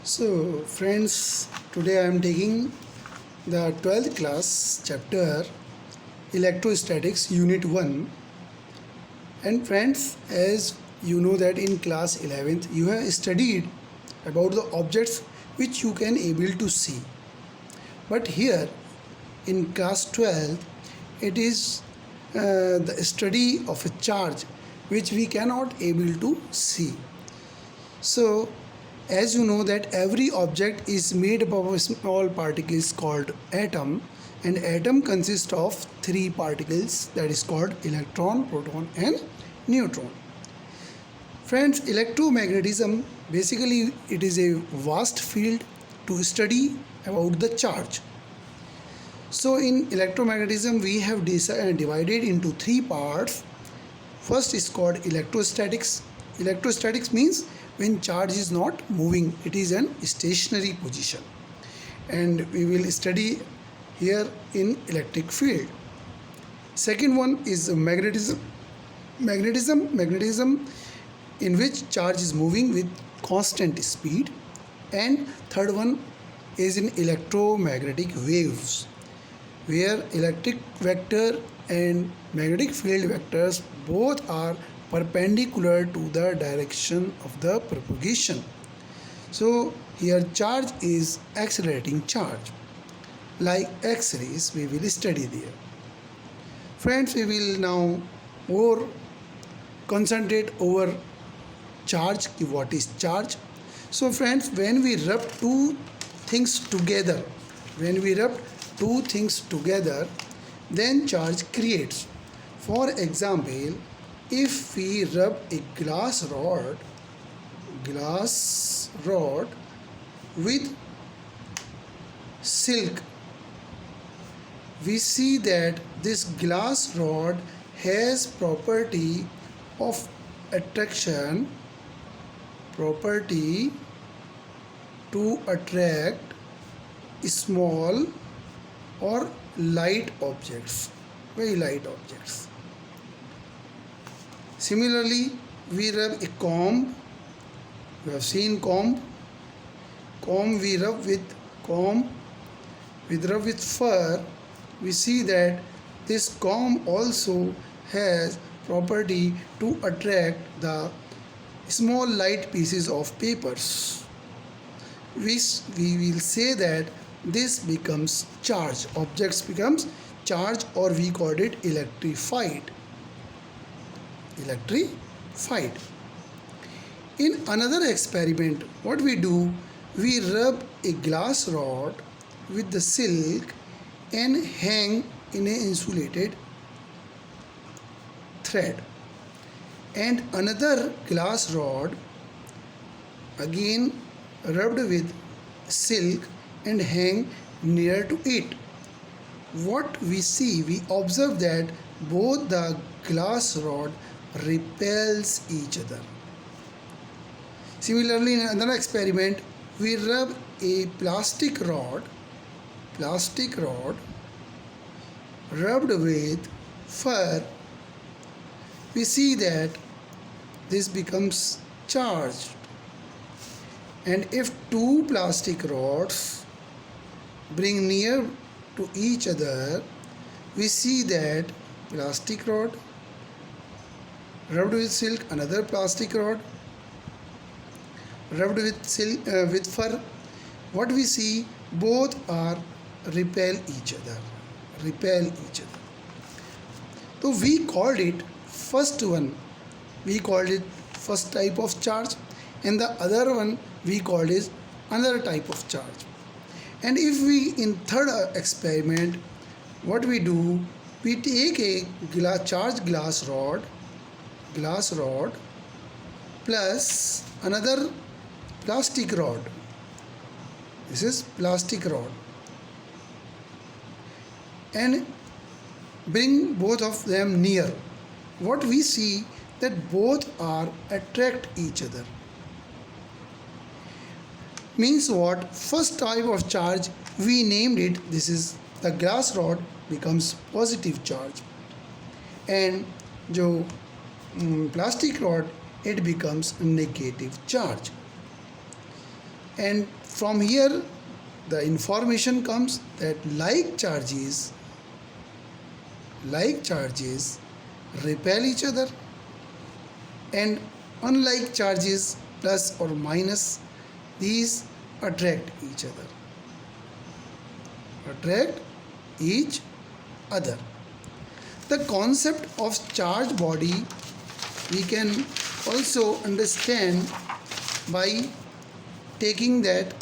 So, friends, today I am taking the 12th class chapter Electrostatics Unit 1. And friends, as you know that in class 11th you have studied about the objects which you can able to see. But here in class 12 it is the study of a charge which we cannot able to see. So, as you know that every object is made up of small particles called atom, and atom consists of three particles, that is called electron, proton and neutron. Friends, electromagnetism basically it is a vast field to study about the charge. So in electromagnetism we have divided into three parts. First is called electrostatics. Electrostatics means when charge is not moving, it is an stationary position, and we will study here in electric field. Second one is magnetism. Magnetism in which charge is moving with constant speed. And third one is in electromagnetic waves, where electric vector and magnetic field vectors both are perpendicular to the direction of the propagation. So here charge is accelerating charge. Like X-rays, we will study there. Friends, we will now more concentrate over charge. What is charge? So friends, when we rub two things together, then charge creates. For example, if we rub a glass rod with silk, we see that this glass rod has property of attraction, property to attract small or light objects, very light objects. Similarly, we rub a comb. You have seen comb. We rub with comb. We rub with fur. We see that this comb also has property to attract the small light pieces of papers. We will say that this becomes charge. Objects becomes charge, or we call it electrified. In another experiment, what we do, we rub a glass rod with the silk and hang in an insulated thread, and another glass rod again rubbed with silk and hang near to it. What we see, we observe that both the glass rod repels each other. Similarly, in another experiment, we rub a plastic rod rubbed with fur. We see that this becomes charged. And if two plastic rods bring near to each other, we see that plastic rod rubbed with silk, another plastic rod rubbed with fur. What we see, both are repel each other. So we called it first type of charge, and the other one we called is another type of charge. And if we in third experiment, what we do, we take a charged glass rod plus another plastic rod. This is plastic rod, and bring both of them near. What we see, that both are attract each other. Means what? First type of charge we named it, this is the glass rod becomes positive charge, and जो plastic rod, it becomes negative charge. And from here the information comes that like charges repel each other, and unlike charges plus or minus, these attract each other. The concept of charged body we can also understand by taking that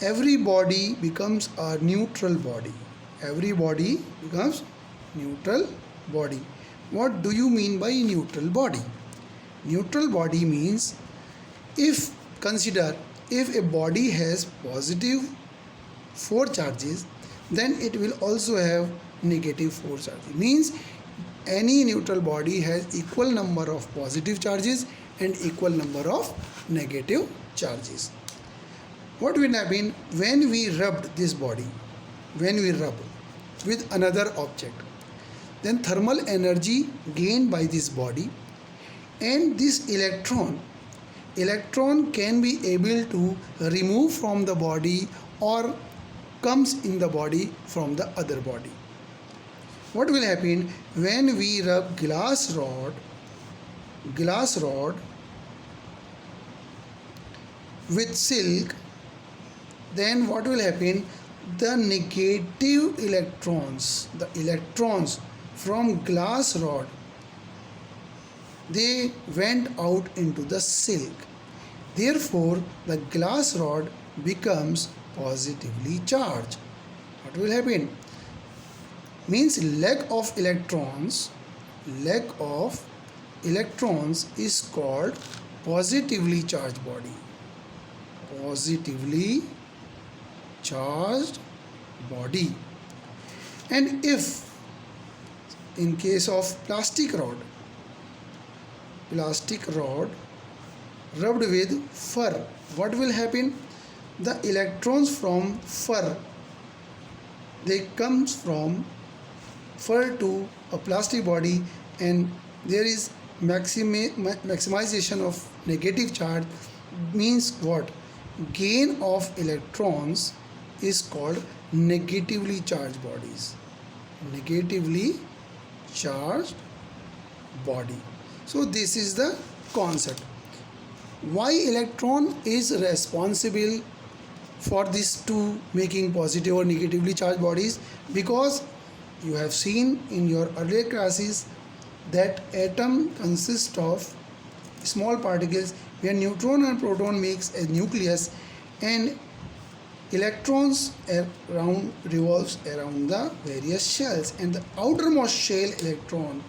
every body becomes a neutral body. Every body becomes neutral body. What do you mean by neutral body? Neutral body means, if a body has positive 4 charges, then it will also have negative 4 charges. Means any neutral body has equal number of positive charges and equal number of negative charges. What will happen when we rubbed this body? When we rub with another object, then thermal energy gained by this body, and this electron can be able to remove from the body or comes in the body from the other body. What will happen when we rub glass rod with silk? Then what will happen? The negative electrons, from glass rod, they went out into the silk. Therefore, the glass rod becomes positively charged. What will happen? Means lack of electrons is called positively charged body. Positively charged body. And if in case of plastic rod rubbed with fur, what will happen? The electrons from fur, they comes from fur to a plastic body, and there is maximization of negative charge. Means what? Gain of electrons is called negatively charged bodies. Negatively charged body. So this is the concept. Why electron is responsible for these two making positive or negatively charged bodies? Because you have seen in your earlier classes that atom consists of small particles, where neutron and proton makes a nucleus, and electrons revolves around the various shells, and the outermost shell electron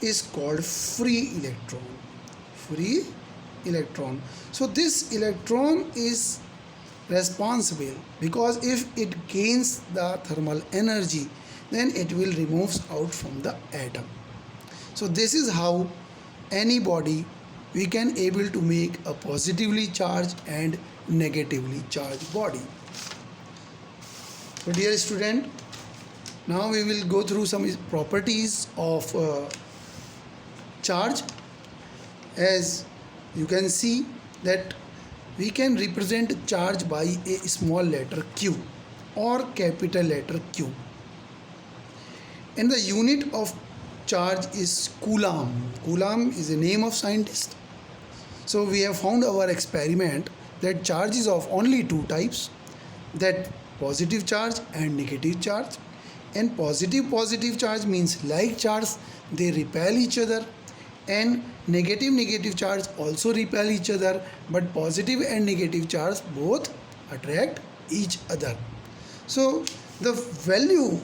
is called free electron. So this electron is responsible, because if it gains the thermal energy, then it will remove out from the atom. So this is how any body we can able to make a positively charged and negatively charged body. So dear student, now we will go through some properties of charge. As you can see that we can represent charge by a small letter q or capital letter Q, and the unit of charge is coulomb. Coulomb is a name of scientist. So we have found our experiment that charge is of only two types, that positive charge and negative charge. And positive charge means like charge, they repel each other, and negative charge also repel each other, but positive and negative charge both attract each other. So the value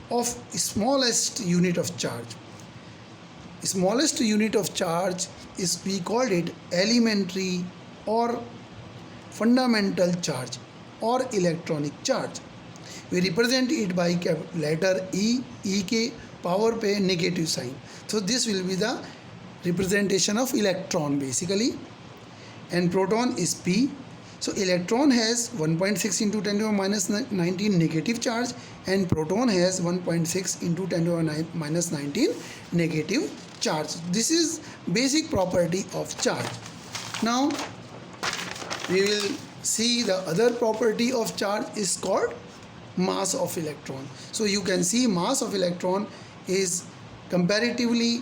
of smallest unit of charge is, we called it elementary or fundamental charge or electronic charge. We represent it by letter E, EK, power पे negative sign. So this will be the representation of electron basically, and proton is P. So electron has 1.6 into 10 to the minus 19 negative charge, and proton has 1.6 into 10 to the minus 19 negative charge. This is basic property of charge. Now we will see the other property of charge is called mass of electron. So you can see mass of electron is comparatively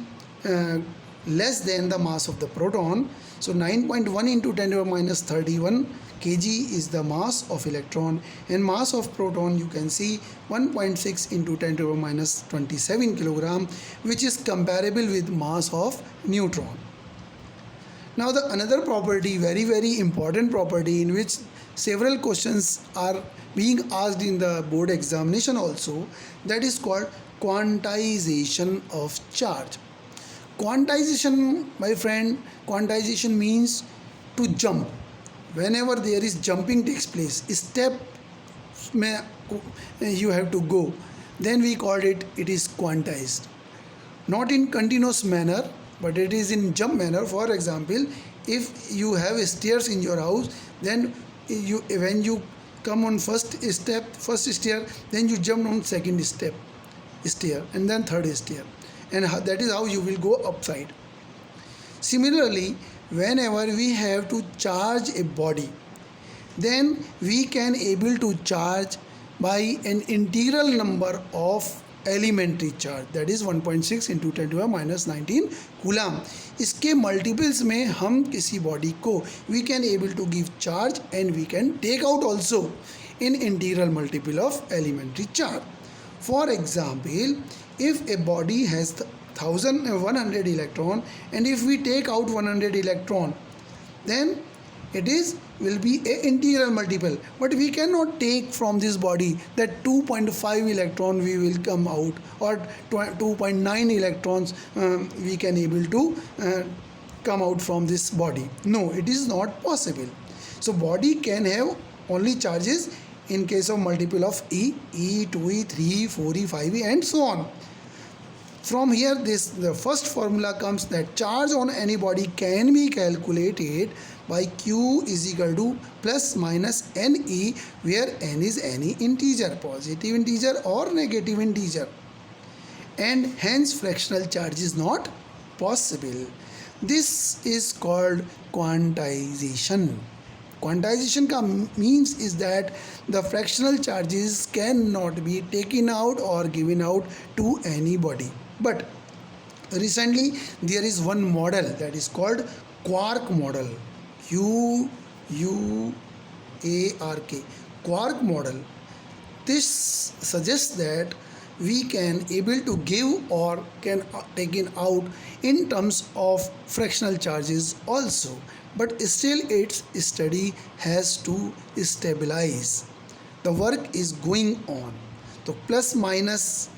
less than the mass of the proton. So 9.1 into 10 to the minus 31 kg is the mass of electron, and mass of proton you can see 1.6 into 10 to the minus 27 kilogram, which is comparable with mass of neutron. Now the another property, very important property, in which several questions are being asked in the board examination also, that is called quantization of charge. Quantization, my friend, quantization means to jump. Whenever there is jumping takes place, step you have to go, then we called it is quantized. Not in continuous manner, but it is in jump manner. For example, if you have stairs in your house, then when you come on first stair, then you jump on second stair, and then third stair, and that is how you will go upside. Similarly, whenever we have to charge a body, then we can able to charge by an integral number of elementary charge, that is 1.6 into 10 to the minus 19 coulomb. इसके multiples में हम किसी body को we can able to give charge and we can take out also in integral multiple of elementary charge. For example, if a body has 100 electron, and if we take out 100 electron, then it will be a integral multiple, but we cannot take from this body that 2.5 electron we will come out, or 2.9 electrons we can able to come out from this body. No, it is not possible. So body can have only charges in case of multiple of E, 2E, 3E, 4E, 5E and so on. From here, the first formula comes that charge on any body can be calculated by Q is equal to plus minus NE, where N is any integer, positive integer or negative integer, and hence fractional charge is not possible. This is called quantization. Quantization का means is that the fractional charges cannot be taken out or given out to anybody. But recently there is one model that is called quark model, QUARK, quark model. This suggests that we can able to give or can taken out in terms of fractional charges also, but still its study has to stabilize. The work is going on. So plus minus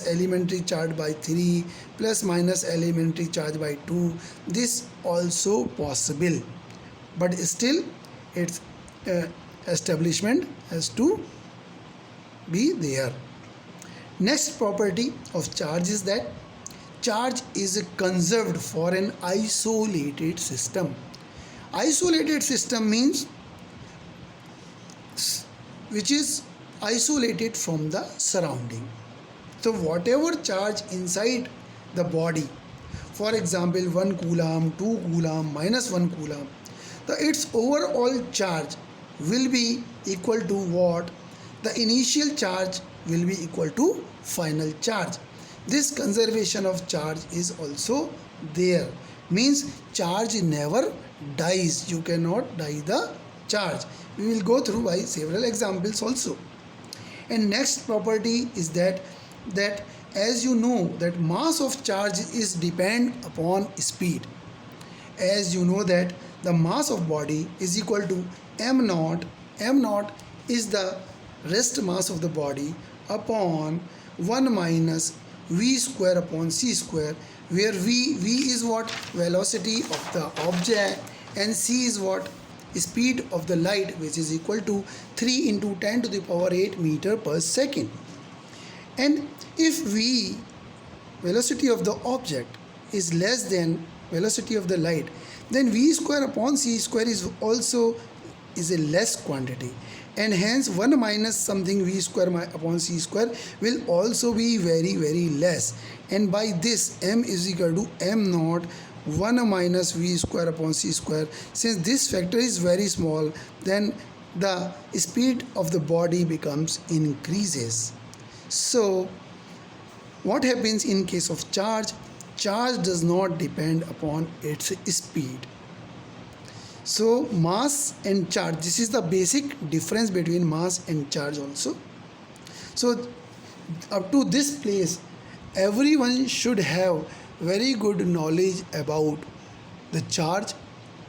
elementary charge by 3, plus minus elementary charge by 2, this also possible, but still its establishment has to be there. Next property of charge is that charge is conserved for an isolated system. Isolated system means which is isolated from the surrounding. So whatever charge inside the body, for example 1 coulomb, 2 coulomb, minus 1 coulomb, its overall charge will be equal to what? The initial charge will be equal to final charge. This conservation of charge is also there. Means charge never dies. You cannot die the charge. We will go through by several examples also. And next property is that as you know that mass of charge is depend upon speed. As you know that the mass of body is equal to m naught. M naught is the rest mass of the body upon 1 minus v square upon c square, where v is what? Velocity of the object, and c is what? Speed of the light, which is equal to 3 into 10 to the power 8 meter per second. And if v, velocity of the object, is less than velocity of the light, then v square upon c square is also a less quantity, and hence 1 minus something v square upon c square will also be very less, and by this m is equal to m naught 1 minus v square upon c square. Since this factor is very small, then the speed of the body becomes increases. So what happens in case of charge? Charge does not depend upon its speed. So mass and charge, this is the basic difference between mass and charge also. So up to this place, everyone should have very good knowledge about the charge,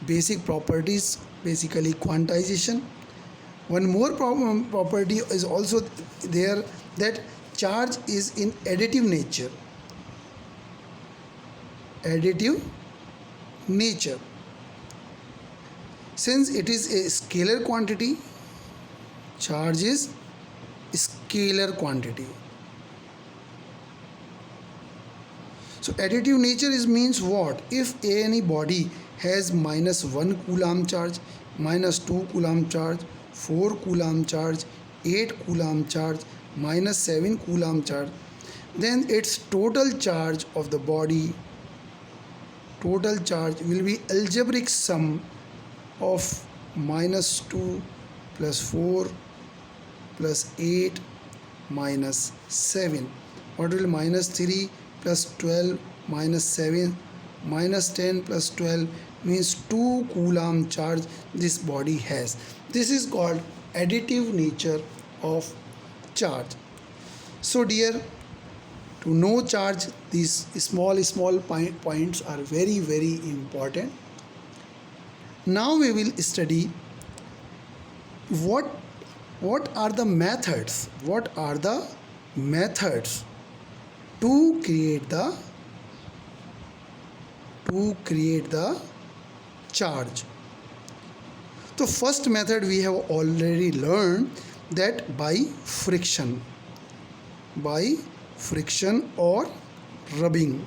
basic properties, basically quantization. One more property is also there, that charge is in additive nature. Additive nature. Since it is a scalar quantity, charge is scalar quantity. So additive nature is means what? If any body has minus 1 coulomb charge, minus 2 coulomb charge, 4 coulomb charge, 8 coulomb charge, minus 7 coulomb charge, then its total charge of the body, total charge will be algebraic sum of minus 2 plus 4 plus 8 minus 7. What will minus 3 plus 12 minus 7 minus 10 plus 12 means 2 coulomb charge this body has. This is called additive nature of charge. So dear, to know charge, these small points are very important. Now we will study what are the methods, to create the charge. So first method we have already learned, that by friction or rubbing,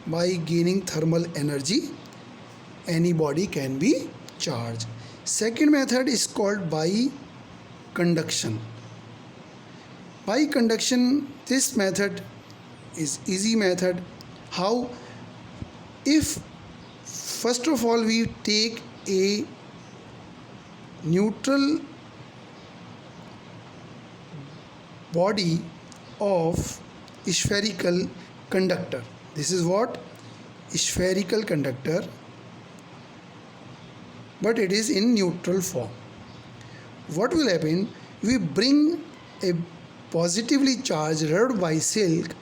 by gaining thermal energy, any body can be charged. Second method is called by conduction. By conduction, this method is easy method. How? If first of all we take a neutral body of spherical conductor. This is what? Spherical conductor, but it is in neutral form. What will happen? We bring a positively charged rubber by silk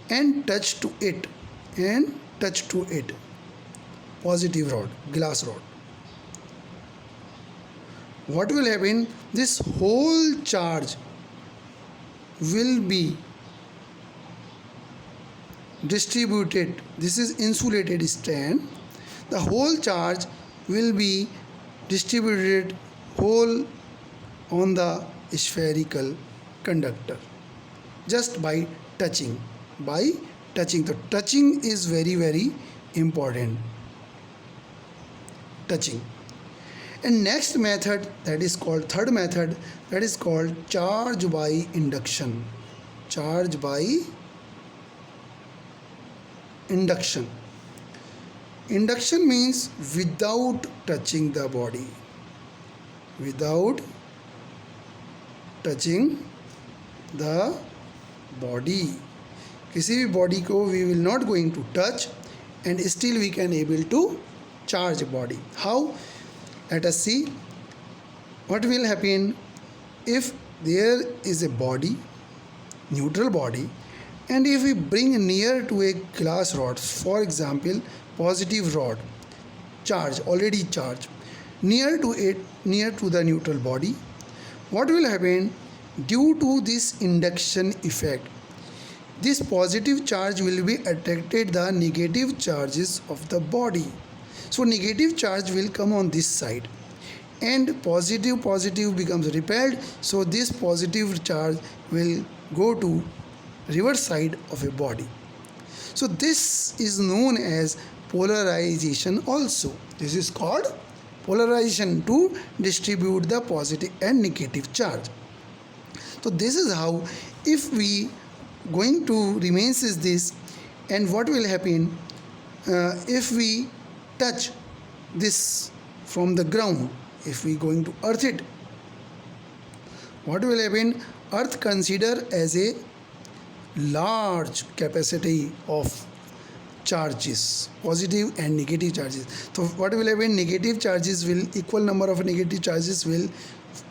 and touch to it, positive rod, glass rod. What will happen? This whole charge will be distributed. This is insulated stand. The whole charge will be distributed whole on the spherical conductor just by touching. The touching is very important. Touching. And next method, that is called third method, that is called charge by induction. Charge by induction. Induction means without touching the body. Without touching the body. किसी भी body को we will not going to touch and still we can able to charge body. How? Let us see what will happen if there is a body, neutral body, and if we bring near to a glass rod, for example positive rod, already charged, near to the neutral body, what will happen? Due to this induction effect, this positive charge will be attracted the negative charges of the body. So negative charge will come on this side and positive becomes repelled. So this positive charge will go to reverse side of a body. So this is known as polarization also. This is called polarization, to distribute the positive and negative charge. So this is how, if we going to remains is this, and what will happen if we touch this from the ground, if we going to earth it, what will happen? Earth consider as a large capacity of charges, positive and negative charges. So what will happen? Negative charges will, equal number of negative charges will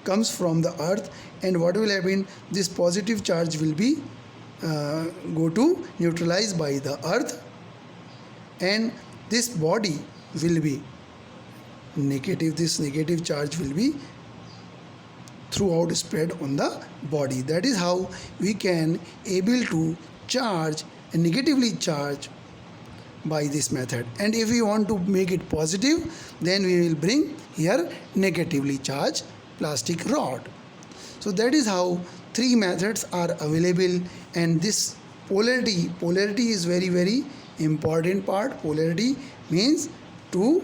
comes from the earth, and what will happen? This positive charge will be go to neutralized by the earth, and this body will be negative. This negative charge will be throughout spread on the body. That is how we can able to charge and negatively charge by this method. And if we want to make it positive, then we will bring here negatively charged plastic rod. So that is how three methods are available. And this polarity is very important part. Polarity means to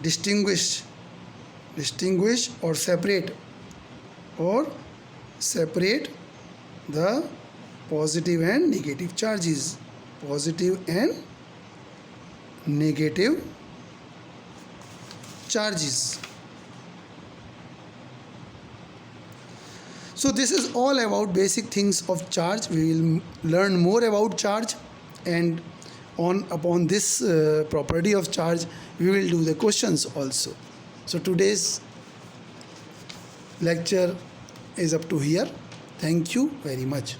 distinguish or separate the positive and negative charges, positive and negative charges. So this is all about basic things of charge. We will learn more about charge, and upon this property of charge we will do the questions also. So today's lecture is up to here. Thank you very much.